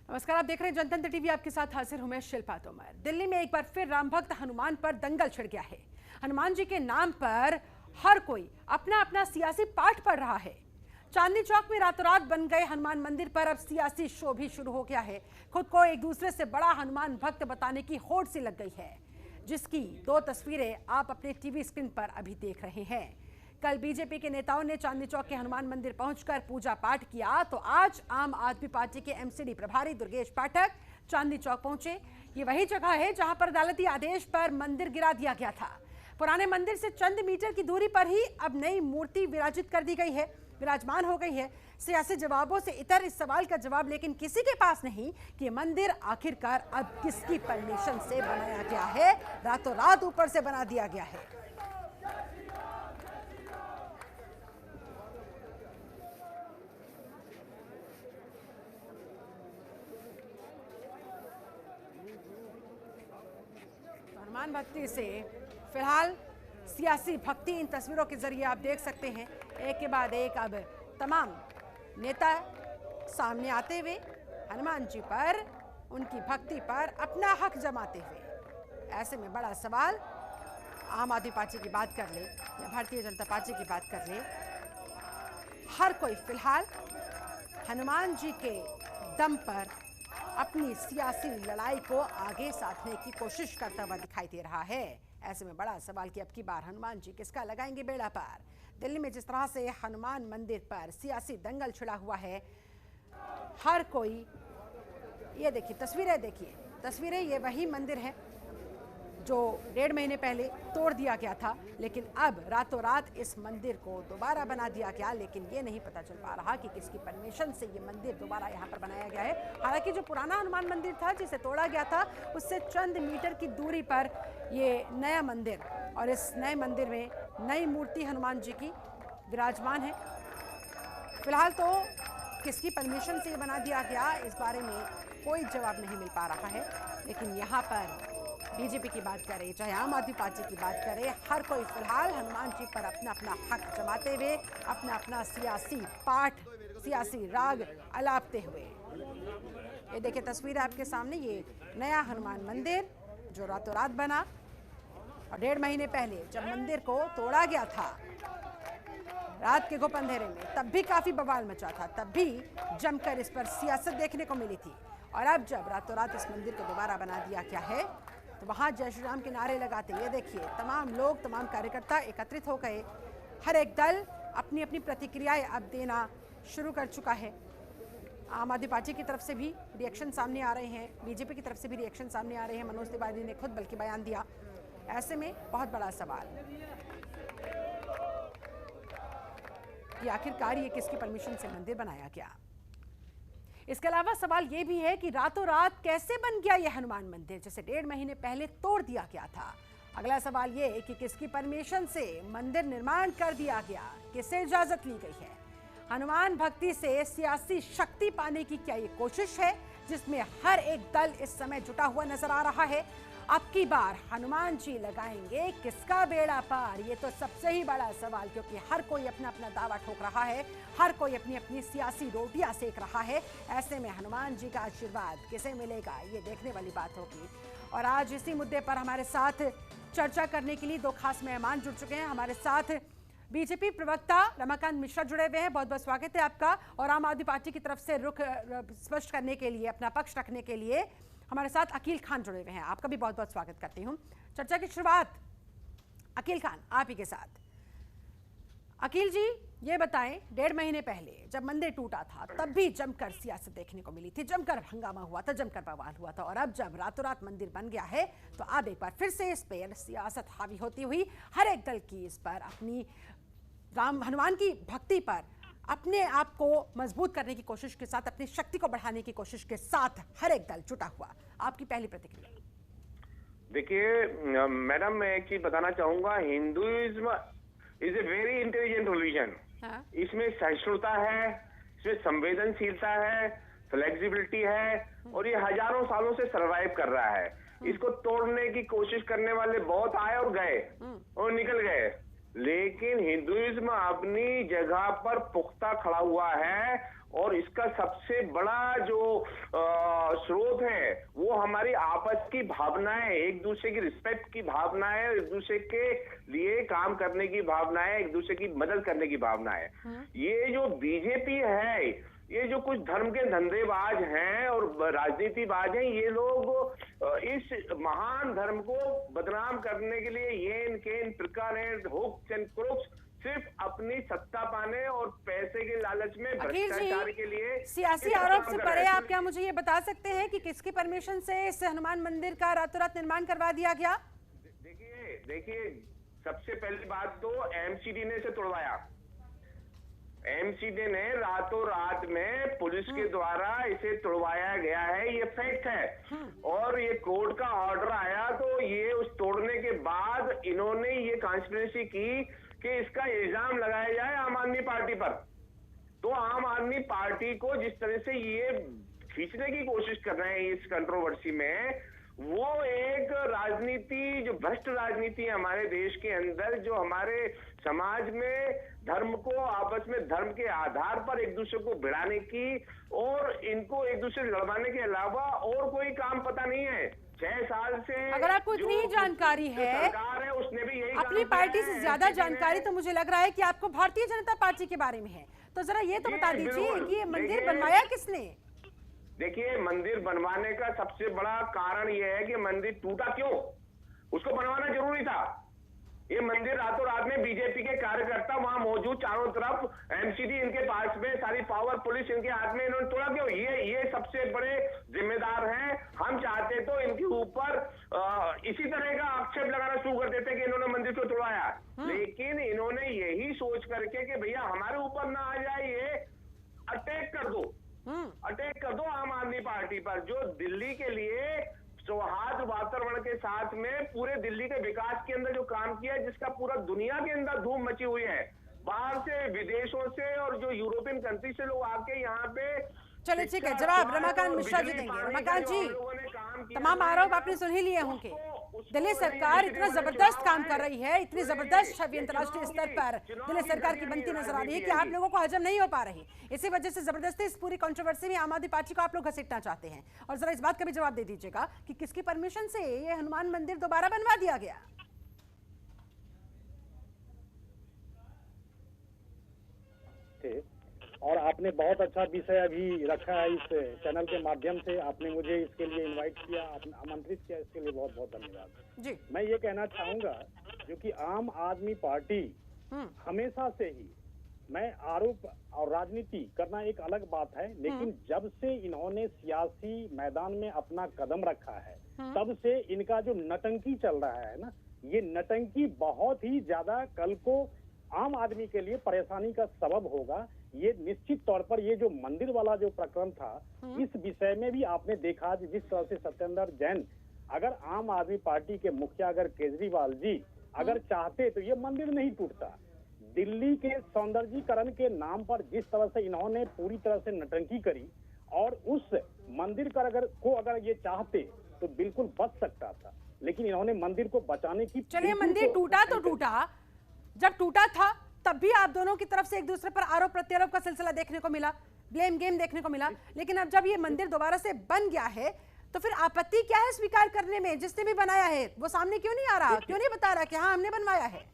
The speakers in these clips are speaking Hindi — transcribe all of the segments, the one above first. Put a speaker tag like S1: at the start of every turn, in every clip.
S1: नमस्कार, आप देख रहे हैं जनतंत्र टीवी। आपके साथ हाजिर हूं मैं शिल्पा तोमर। दिल्ली में एक बार फिर राम भक्त हनुमान पर दंगल छिड़ गया है। हनुमान जी के नाम पर हर कोई अपना अपना सियासी पाठ पढ़ रहा है। चांदनी चौक में रातों रात बन गए हनुमान मंदिर पर अब सियासी शो भी शुरू हो गया है। खुद को एक दूसरे से बड़ा हनुमान भक्त बताने की होड़ सी लग गई है, जिसकी दो तस्वीरें आप अपने टीवी स्क्रीन पर अभी देख रहे हैं। कल बीजेपी के नेताओं ने चांदनी चौक के हनुमान मंदिर पहुंचकर पूजा पाठ किया, तो आज आम आदमी पार्टी के एमसीडी प्रभारी दुर्गेश पाठक चांदनी चौक पहुंचे। ये वही जगह है जहां पर अदालती आदेश पर मंदिर गिरा दिया गया था। पुराने मंदिर से चंद मीटर की दूरी पर ही अब नई मूर्ति विराजित कर दी गई है, विराजमान हो गई है। सियासी जवाबों से इतर इस सवाल का जवाब लेकिन किसी के पास नहीं कि मंदिर आखिरकार अब किसकी परमिशन से बनाया गया है। रातों रात ऊपर से बना दिया गया है। हनुमान भक्ति से फिलहाल सियासी भक्ति इन तस्वीरों के जरिए आप देख सकते हैं। एक के बाद एक अब तमाम नेता सामने आते हुए हनुमान जी पर, उनकी भक्ति पर अपना हक जमाते हुए। ऐसे में बड़ा सवाल, आम आदमी पार्टी की बात कर ले या भारतीय जनता पार्टी की बात कर ले, हर कोई फिलहाल हनुमान जी के दम पर अपनी सियासी लड़ाई को आगे साधने की कोशिश करता हुआ दिखाई दे रहा है। ऐसे में बड़ा सवाल कि अब की बार हनुमान जी किसका लगाएंगे बेड़ा पार। दिल्ली में जिस तरह से हनुमान मंदिर पर सियासी दंगल छिड़ा हुआ है, हर कोई, ये देखिए तस्वीरें, ये वही मंदिर है जो 1.5 महीने पहले तोड़ दिया गया था, लेकिन अब रातों रात इस मंदिर को दोबारा बना दिया गया। लेकिन ये नहीं पता चल पा रहा कि किसकी परमिशन से ये मंदिर दोबारा यहाँ पर बनाया गया है। हालांकि जो पुराना हनुमान मंदिर था जिसे तोड़ा गया था, उससे चंद मीटर की दूरी पर ये नया मंदिर, और इस नए मंदिर में नई मूर्ति हनुमान जी की विराजमान है। फिलहाल तो किसकी परमिशन से ये बना दिया गया, इस बारे में कोई जवाब नहीं मिल पा रहा है। लेकिन यहाँ पर बीजेपी की बात करें चाहे आम आदमी पार्टी की बात करें, हर कोई फिलहाल हनुमान जी पर अपना अपना हक जमाते हुए, अपना अपना सियासी पाठ, सियासी राग अलापते हुए। ये देखिए तस्वीर आपके सामने, ये नया हनुमान मंदिर जो रातों रात बना, और 1.5 महीने पहले जब मंदिर को तोड़ा गया था रात के गुप अंधेरे में, तब भी काफी बवाल मचा था, तब भी जमकर इस पर सियासत देखने को मिली थी। और अब जब रातों रात इस मंदिर को दोबारा बना दिया गया है, तो वहां जय श्री राम के नारे लगाते, ये देखिए तमाम लोग, तमाम कार्यकर्ता एकत्रित हो गए। हर एक दल अपनी अपनी प्रतिक्रियाएं अब देना शुरू कर चुका है। आम आदमी पार्टी की तरफ से भी रिएक्शन सामने आ रहे हैं, बीजेपी की तरफ से भी रिएक्शन सामने आ रहे हैं। मनोज तिवारी ने खुद बल्कि बयान दिया। ऐसे में बहुत बड़ा सवाल कि आखिरकार ये किसकी परमिशन से मंदिर बनाया गया। इसके अलावा सवाल ये भी है कि रातों रात कैसे बन गया यह हनुमान मंदिर, जिसे 1.5 महीने पहले तोड़ दिया गया था। अगला सवाल ये है कि किसकी परमिशन से मंदिर निर्माण कर दिया गया, किसे इजाजत ली गई है। हनुमान भक्ति से सियासी शक्ति पाने की क्या ये कोशिश है, जिसमें हर एक दल इस समय जुटा हुआ नजर आ रहा है। अब की बार हनुमान जी लगाएंगे किसका बेड़ा पार, ये तो सबसे ही बड़ा सवाल, क्योंकि हर कोई अपना अपना दावा ठोक रहा है, हर कोई अपनी अपनी सियासी रोटियां सेक रहा है। ऐसे में हनुमान जी का आशीर्वाद किसे मिलेगा, ये देखने वाली बात होगी। और आज इसी मुद्दे पर हमारे साथ चर्चा करने के लिए दो खास मेहमान जुड़ चुके हैं। हमारे साथ बीजेपी प्रवक्ता रमाकांत मिश्रा जुड़े हुए हैं, बहुत बहुत स्वागत है आपका। और आम आदमी पार्टी की तरफ से रुख स्पष्ट करने के लिए, अपना पक्ष रखने के लिए हमारे साथ अकील खान जुड़े हुए हैं, आपका भी बहुत बहुत स्वागत करती हूं। चर्चा की शुरुआत अकील खान आप ही के साथ। अकील जी ये बताएं, 1.5 महीने पहले जब मंदिर टूटा था, तब भी जमकर सियासत देखने को मिली थी, जमकर हंगामा हुआ था, जमकर बवाल हुआ था। और अब जब रातों रात मंदिर बन गया है, तो अब एक बार फिर से इस पर सियासत हावी होती हुई हर एक दल की इस पर, अपनी राम हनुमान की भक्ति पर अपने आप को मजबूत करने की कोशिश के साथ, अपनी शक्ति को बढ़ाने की कोशिश के साथ हर एक दल जुटा हुआ। आपकी पहली प्रतिक्रिया।
S2: देखिए मैडम, मैं एक चीज बताना चाहूंगा, Hinduism is a very intelligent religion. इसमें सहिष्णुता है, इसमें संवेदनशीलता है, फ्लेक्सिबिलिटी है, और ये हजारों सालों से सरवाइव कर रहा है। इसको तोड़ने की कोशिश करने वाले बहुत आए और गए और निकल गए, लेकिन हिंदुइज्म अपनी जगह पर पुख्ता खड़ा हुआ है। और इसका सबसे बड़ा जो स्रोत है वो हमारी आपस की भावनाएं, एक दूसरे की रिस्पेक्ट की भावनाएं, एक दूसरे के लिए काम करने की भावनाएं, एक दूसरे की मदद करने की भावनाएं। ये जो बीजेपी है, ये जो कुछ धर्म के धंधेबाज हैं और राजनीतिबाज हैं, ये लोग इस महान धर्म को बदनाम करने के लिए येन केन प्रकार हुक्स एंड क्रुक्स सिर्फ अपनी सत्ता पाने और पैसे के लालच में भ्रष्टाचार के लिए
S1: सियासी आरोप से परे आप क्या मुझे ये बता सकते हैं कि किसकी परमिशन से इस हनुमान मंदिर का रातों रात निर्माण करवा दिया गया?
S2: देखिए सबसे पहली बात तो एमसीडी ने इसे तोड़वाया। एमसीडी ने रातों रात में पुलिस के द्वारा इसे तोड़वाया गया है, ये फैक्ट है। और ये कोर्ट का ऑर्डर आया तो ये उस तोड़ने के बाद इन्होंने ये कॉन्स्पिरेसी की कि इसका इल्जाम लगाया जाए आम आदमी पार्टी पर। तो आम आदमी पार्टी को जिस तरह से ये खींचने की कोशिश कर रहे हैं इस कंट्रोवर्सी में, वो एक राजनीति जो भ्रष्ट राजनीति है हमारे देश के अंदर, जो हमारे समाज में धर्म को आपस में धर्म के आधार पर एक दूसरे को भिड़ाने की और इनको एक दूसरे से लड़वाने के अलावा और कोई काम पता नहीं है। 6 साल से
S1: अगर आपको इतनी जानकारी है,
S2: सरकार है उसने भी यही
S1: अपनी पार्टी से ज्यादा जानकारी तो मुझे लग रहा है कि आपको भारतीय जनता पार्टी के बारे में है। तो जरा ये तो बता दीजिए कि ये मंदिर बनवाया किसने?
S2: देखिए मंदिर बनवाने का सबसे बड़ा कारण यह है कि मंदिर टूटा क्यों, उसको बनवाना जरूरी था। ये मंदिर रातों रात में बीजेपी के कार्यकर्ता वहां मौजूद चारों तरफ एमसीडी इनके पास में, सारी पावर पुलिस इनके हाथ में, इन्होंने तोड़ा क्यों? ये सबसे बड़े जिम्मेदार हैं। हम चाहते तो इनके ऊपर इसी तरह का आक्षेप लगाना शुरू कर देते कि इन्होंने मंदिर को तोड़वाया, लेकिन इन्होंने यही सोच करके कि भैया हमारे ऊपर ना आ जाए, ये अटैक कर दो आम आदमी पार्टी पर, जो दिल्ली के लिए सौहार्द वातावरण के साथ में पूरे दिल्ली के विकास के अंदर जो काम किया है, जिसका पूरा दुनिया के अंदर धूम मची हुई है। बाहर से, विदेशों से और जो यूरोपियन कंट्री से लोग आके यहाँ पे।
S1: चलिए ठीक है, जवाब रमाकांत मिश्रा जी देंगे। रमाकांत जी, तमाम आरोप आपने सुन ही लिए होंगे। दिल्ली सरकार इतना जबरदस्त काम कर रही है, इतनी जबरदस्त छवि अंतर्राष्ट्रीय स्तर पर दिल्ली सरकार की बनती नजर आ रही है कि आप लोगों को हजम नहीं हो पा रही। इसी वजह से जबरदस्ती इस पूरी कंट्रोवर्सी में आम आदमी पार्टी को आप लोग घसीटना चाहते हैं। और जरा इस बात का भी जवाब दे दीजिएगा कि किसकी परमिशन से ये हनुमान मंदिर दोबारा बनवा दिया गया?
S3: और आपने बहुत अच्छा विषय अभी रखा है इस चैनल के माध्यम से, आपने मुझे इसके लिए इनवाइट किया, आपने आमंत्रित किया, इसके लिए बहुत बहुत धन्यवाद
S1: जी।
S3: मैं ये कहना चाहूंगा जो कि आम आदमी पार्टी हमेशा से ही, मैं आरोप और राजनीति करना एक अलग बात है, लेकिन जब से इन्होंने सियासी मैदान में अपना कदम रखा है तब से इनका जो नटंकी चल रहा है ना, ये नटंकी बहुत ही ज्यादा कल को आम आदमी के लिए परेशानी का सबब होगा। ये निश्चित तौर पर ये जो मंदिर वाला जो प्रकरण था, इस विषय में भी आपने देखा जिस तरह से सत्येंद्र जैन, अगर आम आदमी पार्टी के मुखिया अगर केजरीवाल जी अगर चाहते तो ये मंदिर नहीं टूटता। दिल्ली के सौंदर्यीकरण के नाम पर जिस तरह से इन्होंने पूरी तरह से नटंकी करी, और उस मंदिर का अगर ये चाहते तो बिल्कुल बच सकता था, लेकिन इन्होंने मंदिर को बचाने की।
S1: चलिए मंदिर टूटा तो टूटा, जब टूटा था तब भी आप दोनों की तरफ से एक दूसरे पर आरोप प्रत्यारोप का सिलसिला देखने को मिला, ब्लेम गेम देखने को मिला। लेकिन अब जब ये मंदिर दोबारा से बन गया है तो फिर आपत्ति क्या है स्वीकार करने में? जिसने भी बनाया है वो सामने क्यों नहीं आ रहा, क्यों नहीं बता रहा कि हाँ हमने बनवाया है?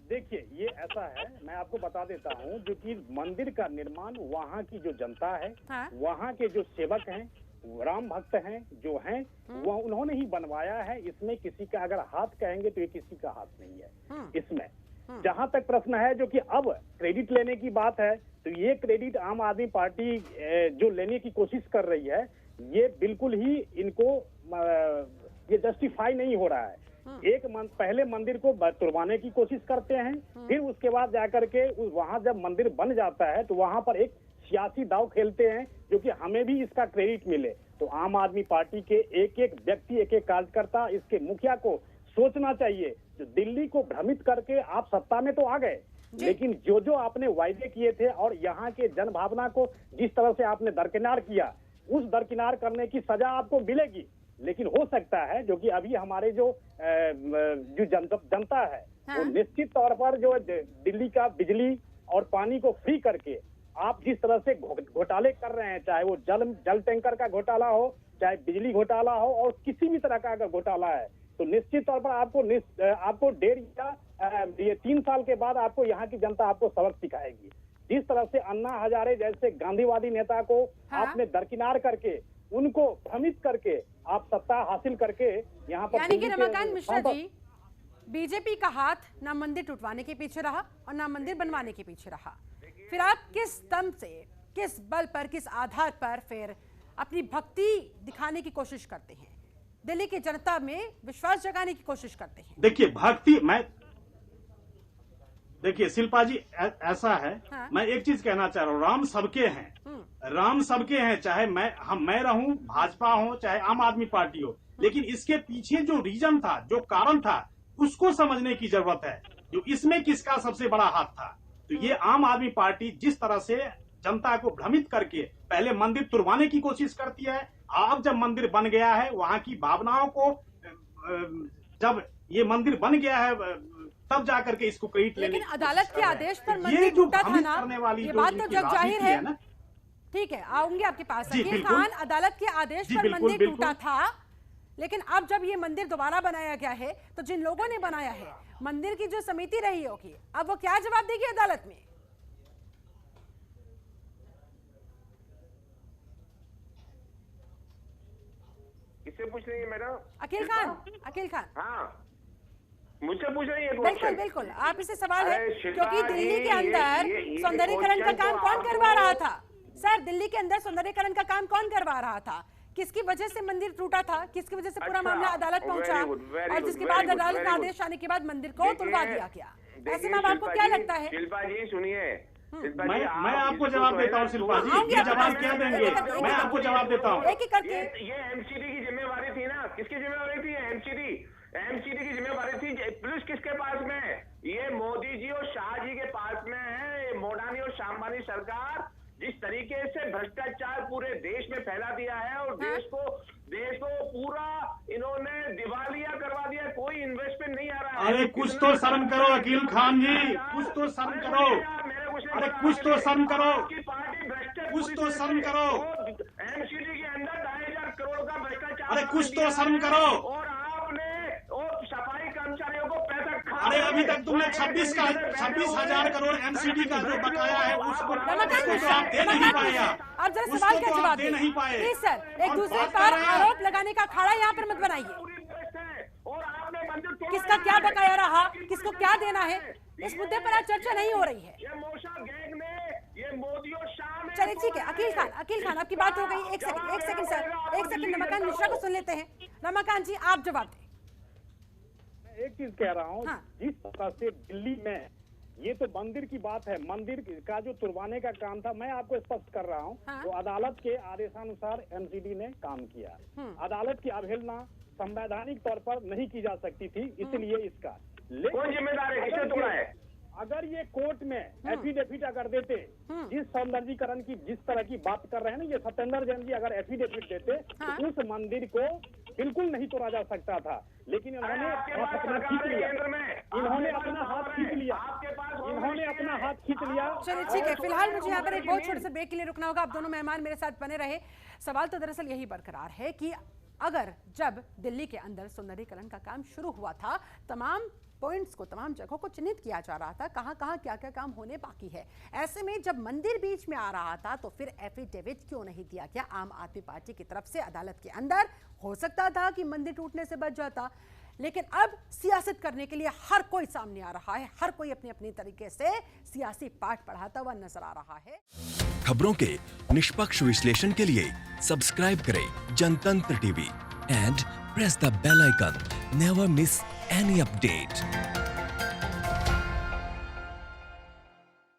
S3: देखिए ये ऐसा है, मैं आपको बता देता हूँ, जो कि मंदिर का निर्माण वहाँ की जो जनता है, वहाँ के जो सेवक हैं, राम भक्त हैं जो हैं, वो उन्होंने ही बनवाया है। इसमें किसी का अगर हाथ कहेंगे तो ये किसी का हाथ नहीं है इसमें। जहां तक प्रश्न है जो कि अब क्रेडिट लेने की बात है, तो ये क्रेडिट आम आदमी पार्टी जो लेने की कोशिश कर रही है, ये बिल्कुल ही इनको ये जस्टिफाई नहीं हो रहा है। पहले मंदिर को तुड़वाने की कोशिश करते हैं, फिर उसके बाद जाकर के वहां जब मंदिर बन जाता है तो वहां पर एक सियासी दाव खेलते हैं जो कि हमें भी इसका क्रेडिट मिले। तो आम आदमी पार्टी के एक एक व्यक्ति, एक एक कार्यकर्ता, इसके मुखिया को सोचना चाहिए। जो दिल्ली को भ्रमित करके आप सत्ता में तो आ गए, लेकिन जो जो आपने वायदे किए थे और यहाँ के जन भावना को जिस तरह से आपने दरकिनार किया, उस दरकिनार करने की सजा आपको मिलेगी। लेकिन हो सकता है जो कि अभी हमारे जो जनता है वो निश्चित तौर पर जो दिल्ली का बिजली और पानी को फ्री करके आप जिस तरह से घोटाले कर रहे हैं, चाहे वो जल टैंकर का घोटाला हो, चाहे बिजली घोटाला हो, और किसी भी तरह का अगर घोटाला है, तो निश्चित तौर पर आपको 3 साल के बाद आपको यहाँ की जनता आपको सबक सिखाएगी। जिस तरह से अन्ना हजारे जैसे गांधीवादी नेता को आपने दरकिनार करके, उनको भ्रमित करके आप सत्ता हासिल करके यहाँ पर,
S1: यानी कि रमाकांत मिश्रा जी, बीजेपी का हाथ ना मंदिर टूटवाने के पीछे रहा और ना मंदिर बनवाने के पीछे रहा। फिर आप किस दम से, किस बल पर, किस आधार पर फिर अपनी भक्ति दिखाने की कोशिश करते हैं, दिल्ली की जनता में विश्वास जगाने की कोशिश करते हैं?
S4: देखिए भक्ति, देखिए शिल्पा जी, ऐसा है, हाँ? मैं एक चीज कहना चाह रहा हूँ, राम सबके हैं, राम सबके हैं, चाहे मैं रहूं, भाजपा हो, चाहे आम आदमी पार्टी हो, लेकिन इसके पीछे जो रीजन था, जो कारण था, उसको समझने की जरूरत है, जो इसमें किसका सबसे बड़ा हाथ था। तो ये आम आदमी पार्टी जिस तरह से जनता को भ्रमित करके पहले मंदिर तुड़वाने की कोशिश करती है, अब जब मंदिर बन गया है, वहां की भावनाओं को, जब ये मंदिर बन गया है तब जाकर के इसको क्रेडिट लेने।
S1: लेकिन अदालत के आदेश पर मंदिर टूटा था ना, ये बात तो जग जाहिर है। ठीक है, आऊंगी आपके पास। अकील खान, अदालत के आदेश पर मंदिर टूटा था, लेकिन अब जब ये मंदिर दोबारा बनाया गया है, तो जिन लोगों ने बनाया है, मंदिर की जो समिति रही होगी, अब वो क्या जवाब देगी अदालत में?
S2: किससे पूछ रही है मैडम?
S1: अकील खान।
S2: हाँ, मुझसे पूछ रही है।
S1: बिल्कुल बिल्कुल, आप इसे सवाल है, क्योंकि दिल्ली के अंदर सौंदर्यीकरण का काम कौन करवा रहा था? सर, दिल्ली के अंदर सौंदर्यीकरण का काम कौन करवा रहा था? किसकी वजह से मंदिर टूटा था? किसकी वजह से पूरा मामला अदालत पहुंचा? और जिसके बाद अदालत का आदेश आने के बाद मंदिर को तुड़वा दिया गया। ऐसे में आपको क्या लगता है?
S2: शिल्पा जी सुनिए,
S4: मैं आपको जवाब देता हूँ शिल्पा जी, ये जवाब क्या देंगे? मैं आपको जवाब देता हूँ।
S1: एक एक करके।
S2: ये एमसीडी की जिम्मेवारी थी ना, किसकी जिम्मेवारी थी? एमसीडी की जिम्मेवारी थी। पुलिस किसके पास में है? ये मोदी जी और शाह जी के पास में है। मोडानी और शामबानी सरकार जिस तरीके से भ्रष्टाचार पूरे देश में फैला दिया है और देश को पूरा इन्होंने दिवालिया करवा दिया, कोई इन्वेस्टमेंट नहीं आ रहा है।
S4: अरे कुछ तो शर्म करो अकील खान जी, कुछ तो शर्म करो। अरे कुछ तो शर्म करो, कुछ तो शर्म करो।
S2: एमसीडी के अंदर 2,500 करोड़ का भ्रष्टाचार।
S4: अरे कुछ तो शर्म करो।
S2: और आपने सफाई कर्मचारियों को पैसा,
S4: अरे अभी तक तुमने 26,000 करोड़ एमसीडी का जो बकाया है उसको आप दे नहीं पाए।
S1: आप जरा सवाल का जवाब दे नहीं पाए। प्लीज सर, एक दूसरे पर आरोप लगाने का अखाड़ा यहाँ पर मत बनाइए। किसका क्या बकाया रहा, किसको क्या देना है, इस मुद्दे पर आज चर्चा नहीं हो रही है। चलिए ठीक है, अकील खान आपकी बात हो गई। एक सेकंड सर, एक सेकंड रमाकांत मिश्रा को सुन लेते हैं। रमाकांत जी आप जवाब दें।
S3: एक चीज कह रहा हूँ, जिस तरह से दिल्ली में ये तो मंदिर की बात है, मंदिर का जो तुड़वाने का काम था, मैं आपको स्पष्ट कर रहा हूँ, तो अदालत के आदेशानुसार एमसीडी ने काम किया। अदालत की अवहेलना संवैधानिक तौर पर नहीं की जा सकती थी, इसलिए इसका
S2: कौन जिम्मेदार है? किसने तोड़ा है?
S3: अगर ये कोर्ट में एफिडेविट अगर देते, जिस सौंदर्यीकरण की जिस तरह की बात कर रहे हैं ना ये सत्येंद्र जैन जी, अगर एफिडेविट देते तो उस मंदिर को बिल्कुल नहीं तोड़ा जा सकता था, लेकिन इन्होंने अपना खींच लिया, इन्होंने अपना हाथ खींच लिया, इन्होंने अपना हाथ खींच लिया।
S1: चलिए ठीक है, फिलहाल मुझे यहाँ पर एक बहुत छोटे से ब्रेक के लिए रुकना होगा। आप दोनों मेहमान मेरे साथ बने रहे। सवाल तो दरअसल यही बरकरार है कि अगर जब दिल्ली के अंदर सौंदर्यीकरण का काम शुरू हुआ था, तमाम पॉइंट्स को, तमाम जगहों को चिन्हित किया जा रहा था, कहां कहां क्या क्या काम होने बाकी है। ऐसे में जब मंदिर बीच में आ रहा था तो फिर एफिडेविट क्यों नहीं दिया गया आम आदमी पार्टी की तरफ से अदालत के अंदर? हो सकता था कि मंदिर टूटने से बच जाता, लेकिन अब सियासत करने के लिए हर कोई सामने आ रहा है, हर कोई अपने अपने तरीके से सियासी पाठ पढ़ाता हुआ नजर आ रहा है।
S5: खबरों के निष्पक्ष विश्लेषण के लिए सब्सक्राइब करें Jantantra TV and press the bell icon. Never miss any update.